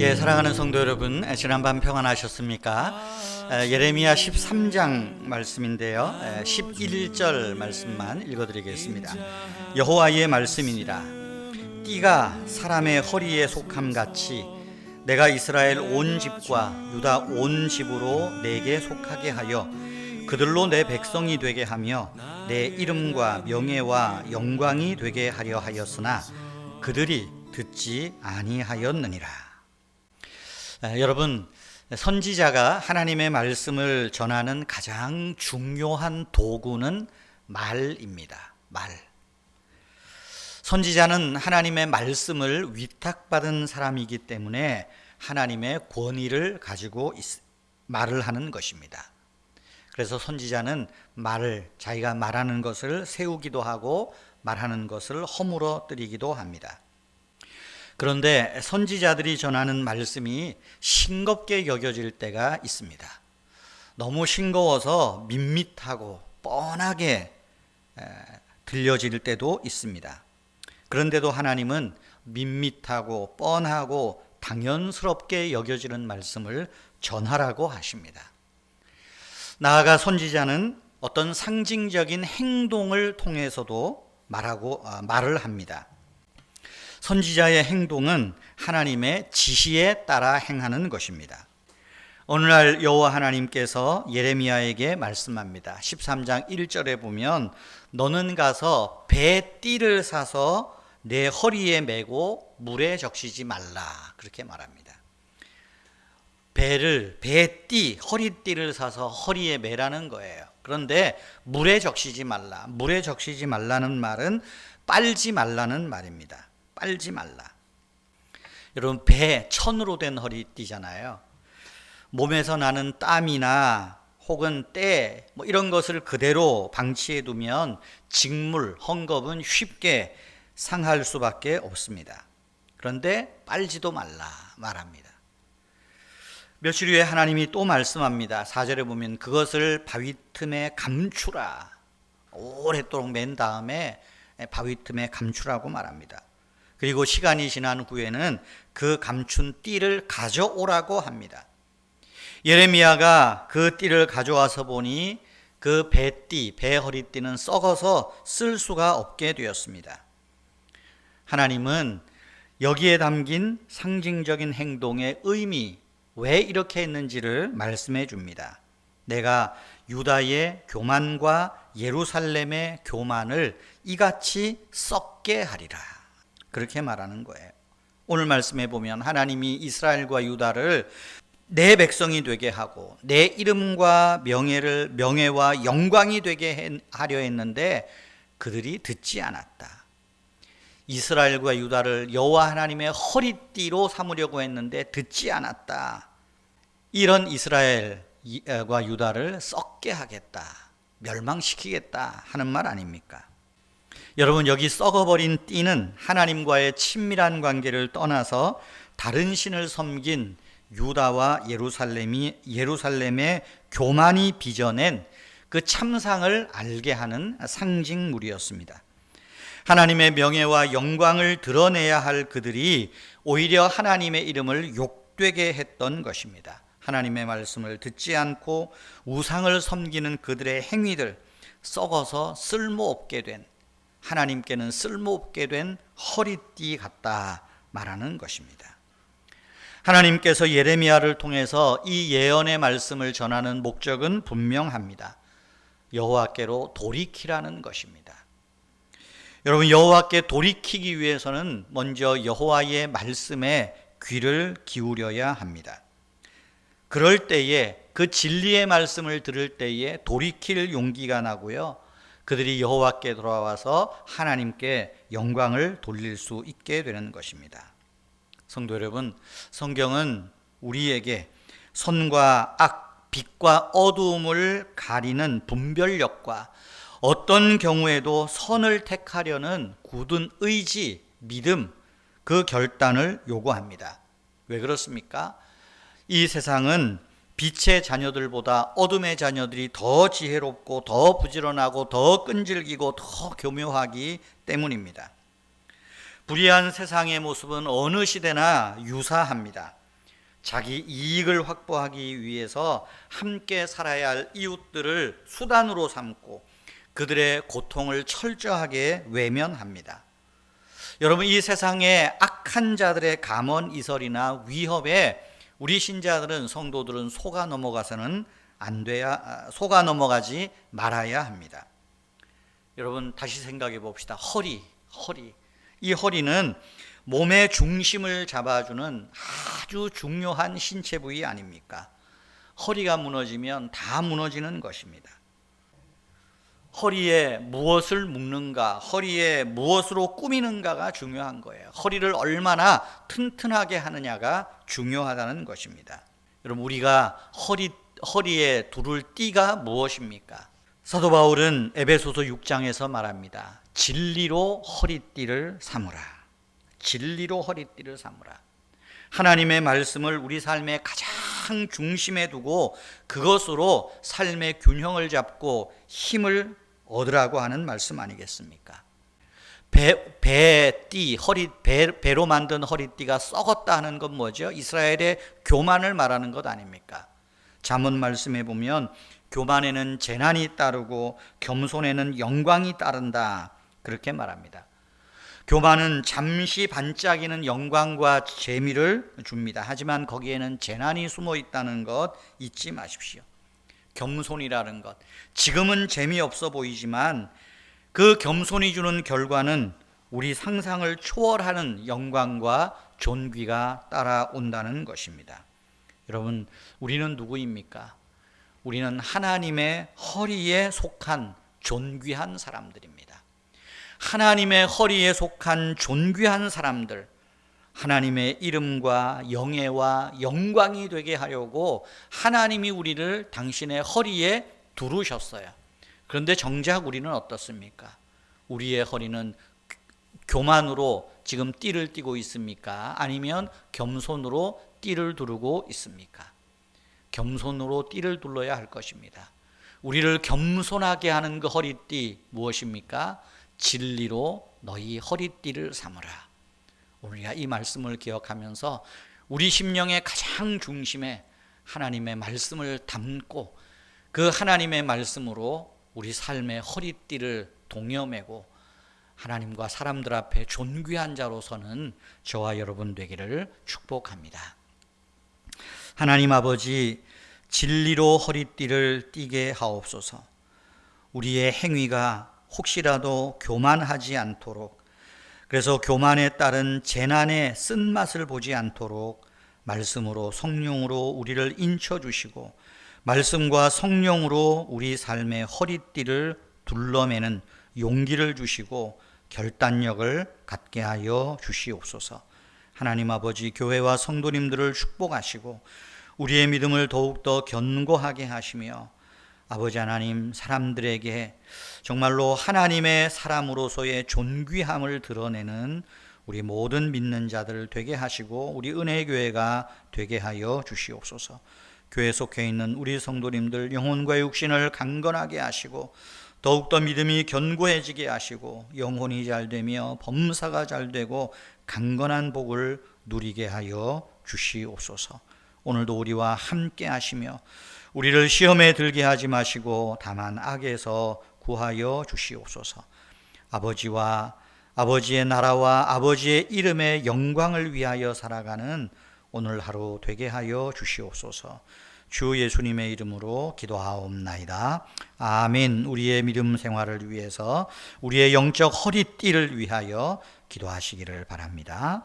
예, 사랑하는 성도 여러분, 지난밤 평안하셨습니까? 예레미야 13장 말씀인데요, 11절 말씀만 읽어드리겠습니다. 여호와의 말씀이니라. 띠가 사람의 허리에 속함같이 내가 이스라엘 온 집과 유다 온 집으로 내게 속하게 하여 그들로 내 백성이 되게 하며 내 이름과 명예와 영광이 되게 하려 하였으나 그들이 듣지 아니하였느니라. 여러분, 선지자가 하나님의 말씀을 전하는 가장 중요한 도구는 말입니다. 말. 선지자는 하나님의 말씀을 위탁받은 사람이기 때문에 하나님의 권위를 가지고 말을 하는 것입니다. 그래서 선지자는 자기가 말하는 것을 세우기도 하고 말하는 것을 허물어뜨리기도 합니다. 그런데 선지자들이 전하는 말씀이 싱겁게 여겨질 때가 있습니다. 너무 싱거워서 밋밋하고 뻔하게 들려질 때도 있습니다. 그런데도 하나님은 밋밋하고 뻔하고 당연스럽게 여겨지는 말씀을 전하라고 하십니다. 나아가 선지자는 어떤 상징적인 행동을 통해서도 말을 합니다. 선지자의 행동은 하나님의 지시에 따라 행하는 것입니다. 오늘날 여호와 하나님께서 예레미야에게 말씀합니다. 13장 1절에 보면 너는 가서 배 띠를 사서 내 허리에 메고 물에 적시지 말라, 그렇게 말합니다. 배띠, 허리띠를 사서 허리에 메라는 거예요. 그런데 물에 적시지 말라. 물에 적시지 말라는 말은 빨지 말라는 말입니다. 빨지 말라. 여러분, 천으로 된 허리띠잖아요. 몸에서 나는 땀이나 혹은 때 이런 것을 그대로 방치해 두면 직물, 헝겊은 쉽게 상할 수밖에 없습니다. 그런데 빨지도 말라 말합니다. 며칠 후에 하나님이 또 말씀합니다. 4절에 보면 그것을 바위 틈에 감추라. 오랫도록 맨 다음에 바위 틈에 감추라고 말합니다. 그리고 시간이 지난 후에는 그 감춘 띠를 가져오라고 합니다. 예레미야가 그 띠를 가져와서 보니 그 배 허리띠는 썩어서 쓸 수가 없게 되었습니다. 하나님은 여기에 담긴 상징적인 행동의 의미, 왜 이렇게 했는지를 말씀해 줍니다. 내가 유다의 교만과 예루살렘의 교만을 이같이 썩게 하리라, 그렇게 말하는 거예요. 오늘 말씀해 보면 하나님이 이스라엘과 유다를 내 백성이 되게 하고 내 이름과 명예와 영광이 되게 하려 했는데 그들이 듣지 않았다. 이스라엘과 유다를 여호와 하나님의 허리띠로 삼으려고 했는데 듣지 않았다. 이런 이스라엘과 유다를 썩게 하겠다, 멸망시키겠다 하는 말 아닙니까? 여러분, 여기 썩어버린 띠는 하나님과의 친밀한 관계를 떠나서 다른 신을 섬긴 유다와 예루살렘의 교만이 빚어낸 그 참상을 알게 하는 상징물이었습니다. 하나님의 명예와 영광을 드러내야 할 그들이 오히려 하나님의 이름을 욕되게 했던 것입니다. 하나님의 말씀을 듣지 않고 우상을 섬기는 그들의 행위들, 썩어서 쓸모없게 된, 하나님께는 쓸모없게 된 허리띠 같다 말하는 것입니다. 하나님께서 예레미야를 통해서 이 예언의 말씀을 전하는 목적은 분명합니다. 여호와께로 돌이키라는 것입니다. 여러분, 여호와께 돌이키기 위해서는 먼저 여호와의 말씀에 귀를 기울여야 합니다. 그럴 때에, 그 진리의 말씀을 들을 때에 돌이킬 용기가 나고요, 그들이 여호와께 돌아와서 하나님께 영광을 돌릴 수 있게 되는 것입니다. 성도 여러분, 성경은 우리에게 선과 악, 빛과 어두움을 가리는 분별력과 어떤 경우에도 선을 택하려는 굳은 의지, 믿음, 그 결단을 요구합니다. 왜 그렇습니까? 이 세상은 빛의 자녀들보다 어둠의 자녀들이 더 지혜롭고 더 부지런하고 더 끈질기고 더 교묘하기 때문입니다. 불의한 세상의 모습은 어느 시대나 유사합니다. 자기 이익을 확보하기 위해서 함께 살아야 할 이웃들을 수단으로 삼고 그들의 고통을 철저하게 외면합니다. 여러분, 이 세상의 악한 자들의 감언 이설이나 위협에 우리 신자들은, 성도들은 속아 넘어가지 말아야 합니다. 여러분, 다시 생각해 봅시다. 허리. 이 허리는 몸의 중심을 잡아주는 아주 중요한 신체 부위 아닙니까? 허리가 무너지면 다 무너지는 것입니다. 허리에 무엇을 묶는가, 허리에 무엇으로 꾸미는가가 중요한 거예요. 허리를 얼마나 튼튼하게 하느냐가 중요하다는 것입니다. 여러분, 우리가 허리에 두를 띠가 무엇입니까? 사도 바울은 에베소서 6장에서 말합니다. 진리로 허리띠를 삼으라. 진리로 허리띠를 삼으라. 하나님의 말씀을 우리 삶의 가장 중심에 두고 그것으로 삶의 균형을 잡고 힘을 얻으라고 하는 말씀 아니겠습니까? 배로 만든 허리띠가 썩었다 하는 건 뭐죠? 이스라엘의 교만을 말하는 것 아닙니까? 잠언 말씀에 보면 교만에는 재난이 따르고 겸손에는 영광이 따른다, 그렇게 말합니다. 교만은 잠시 반짝이는 영광과 재미를 줍니다. 하지만 거기에는 재난이 숨어 있다는 것 잊지 마십시오. 겸손이라는 것, 지금은 재미없어 보이지만 그 겸손이 주는 결과는 우리 상상을 초월하는 영광과 존귀가 따라온다는 것입니다. 여러분, 우리는 누구입니까? 우리는 하나님의 허리에 속한 존귀한 사람들입니다. 하나님의 허리에 속한 존귀한 사람들, 하나님의 이름과 영예와 영광이 되게 하려고 하나님이 우리를 당신의 허리에 두르셨어요. 그런데 정작 우리는 어떻습니까? 우리의 허리는 교만으로 지금 띠를 띠고 있습니까? 아니면 겸손으로 띠를 두르고 있습니까? 겸손으로 띠를 둘러야 할 것입니다. 우리를 겸손하게 하는 그 허리띠 무엇입니까? 진리로 너희 허리띠를 삼으라. 우리가 이 말씀을 기억하면서 우리 심령의 가장 중심에 하나님의 말씀을 담고 그 하나님의 말씀으로 우리 삶의 허리띠를 동여매고 하나님과 사람들 앞에 존귀한 자로서는 저와 여러분 되기를 축복합니다. 하나님 아버지, 진리로 허리띠를 띠게 하옵소서. 우리의 행위가 혹시라도 교만하지 않도록, 그래서 교만에 따른 재난의 쓴맛을 보지 않도록 말씀으로, 성령으로 우리를 인쳐주시고 말씀과 성령으로 우리 삶의 허리띠를 둘러매는 용기를 주시고 결단력을 갖게 하여 주시옵소서. 하나님 아버지, 교회와 성도님들을 축복하시고 우리의 믿음을 더욱더 견고하게 하시며 아버지 하나님, 사람들에게 정말로 하나님의 사람으로서의 존귀함을 드러내는 우리 모든 믿는 자들 되게 하시고 우리 은혜의 교회가 되게 하여 주시옵소서. 교회 속해 있는 우리 성도님들 영혼과 육신을 강건하게 하시고 더욱더 믿음이 견고해지게 하시고 영혼이 잘되며 범사가 잘되고 강건한 복을 누리게 하여 주시옵소서. 오늘도 우리와 함께 하시며 우리를 시험에 들게 하지 마시고 다만 악에서 구하여 주시옵소서. 아버지와 아버지의 나라와 아버지의 이름의 영광을 위하여 살아가는 오늘 하루 되게 하여 주시옵소서. 주 예수님의 이름으로 기도하옵나이다. 아멘. 우리의 믿음 생활을 위해서, 우리의 영적 허리띠를 위하여 기도하시기를 바랍니다.